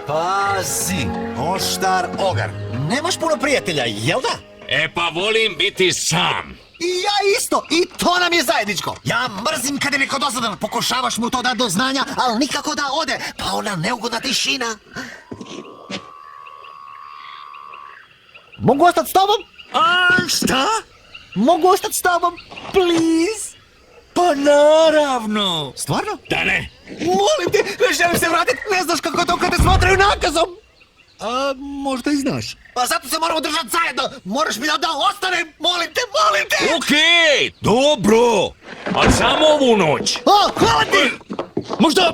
Pazi, oštar ogar. Nemaš puno prijatelja, jel da? E pa volim biti sam. I ja isto, i to nam je zajedničko. Ja mrzim kada je neko dosadan, pokušavaš mu to dati do znanja, ali nikako da ode, pa ona neugodna tišina. Mogu ostati s tobom? A šta? Mogu ostati s tobom, please? Pa naravno. Stvarno? Da ne. Molim te, ne želim se vratiti, ne znaš kako to kad te smatraju nakazom. A možda i znaš. Pa zato se moramo držati zajedno, moraš mi da ostanem, molim te. Okej, dobro. Ali samo ovu noć. O, hvala ti! Možda...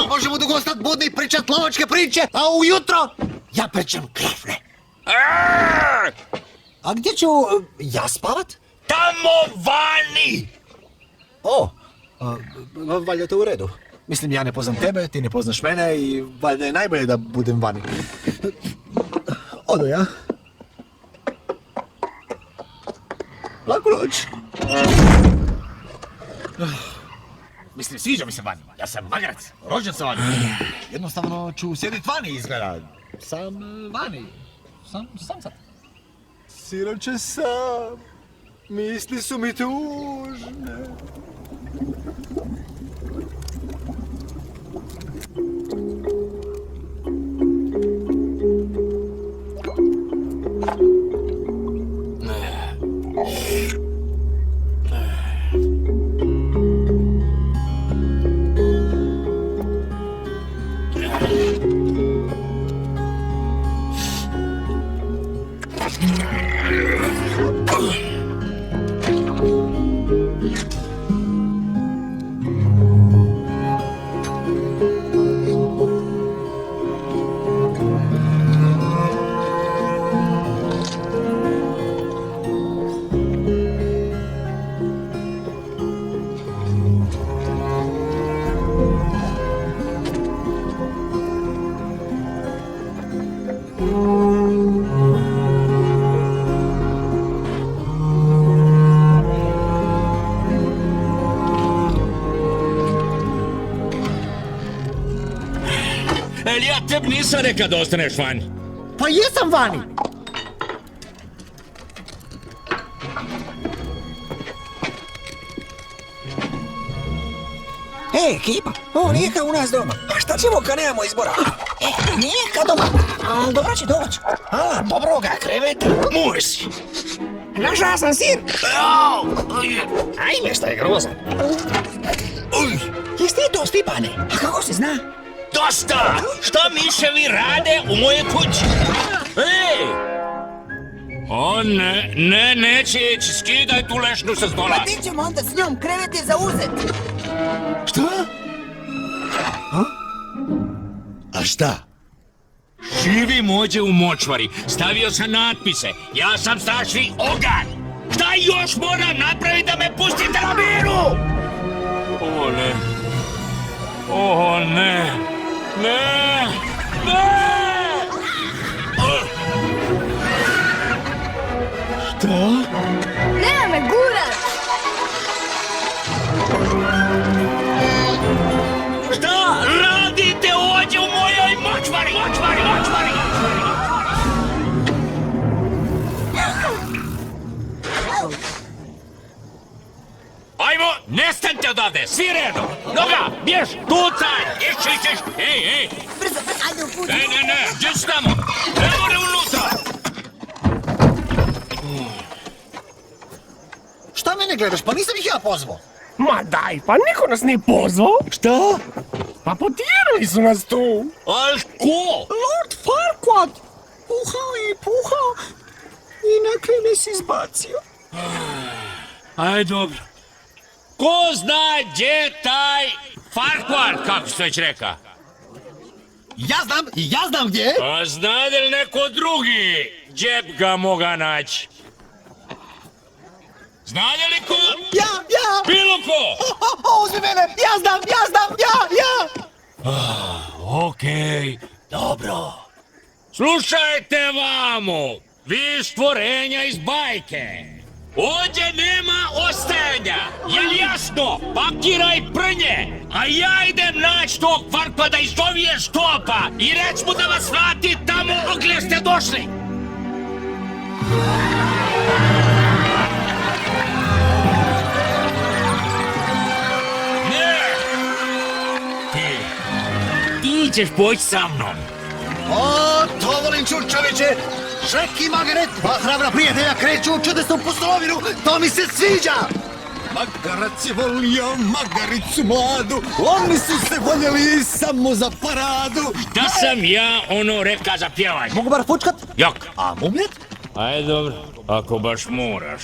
Možemo dugo ostati budni i pričat lovačke priče, a ujutro ja pričam krivne. A gdje ću ja spavat? Tamo vani. O, valjda to u redu. Mislim, ja ne poznam tebe, ti ne poznaš mene i valjda je najbolje da budem vani. Odo ja. Laku noć. Mislim, sviđa mi se vani. Ja sam magarac, rođen sam vani. Jednostavno ću sjedit vani izgleda. Sam vani. Sam sad. Siroče sam. Misli su mi tužne. El ja tebi nisam rekao da ostaneš vani. Pa jesam vani. Ekipa, ovo nije kao u nas doma. A šta ćemo kad nemamo izbora? Nije kao doma. Dobro će doći. Dobroga kreveta. Moj si. Našao sam sir. Ajme, šta je grozan. Jesi ti to, Stipane? A kako se zna? Dosta! Šta miševi rade u moje kući? Ej! O ne, neće ići, skidaj tu lešnu sa stola. Pa ti ćemo onda s njom, krevet je zauzet. Šta? A šta? Živim ovdje u močvari, stavio sam natpise, ja sam strašni ogan. Šta još moram napraviti da me pustite na miru? O ne, ne! Šta? Nema me gurat! Šta radite ovdje u mojoj močvari? Ajmo, nestanite odavde, svi redom! Noga, bjež, tucaj, iščiš! Ej! Brzo, ajde u put. Ne, gdje su tamo? Ne more unutra! Šta mene gledaš? Pa nisam ih ja pozvao. Ma daj, pa niko nas nije pozvao. Šta? Pa potjerali su nas tu. Al ko? Lord Farquaad. Puhao i na kraju nas izbacio. Aj, dobro. Ko zna gdje je taj Farquaad, kako se već reka? Ja znam gdje je. A znade li neko drugi gdje bi ga moga naći? Znade li ko? Ja! Bilo ko? Uzmi mene! Ja znam! Okej, dobro. Slušajte vamo, vi stvorenja iz bajke. Ovdje nema ostajanja, jel jasno? Pakiraj prnje, a ja idem naći tog varpa da izovije štopa i reć mu da vas vrati tamo gdje ste došli. Ne! Ti ćeš poći sa mnom. O, to volim čut, čovječe! Šrek i Margaret, dva hrabra prijatelja kreću u čudesnu pustolovinu, to mi se sviđa! Magarac je volio Magaricu mladu, oni su se voljeli samo za paradu. Da sam ja ono reka za pjevanje. Mogu bar fučkat? Jok. A mumljet? Ajde dobro, ako baš moraš.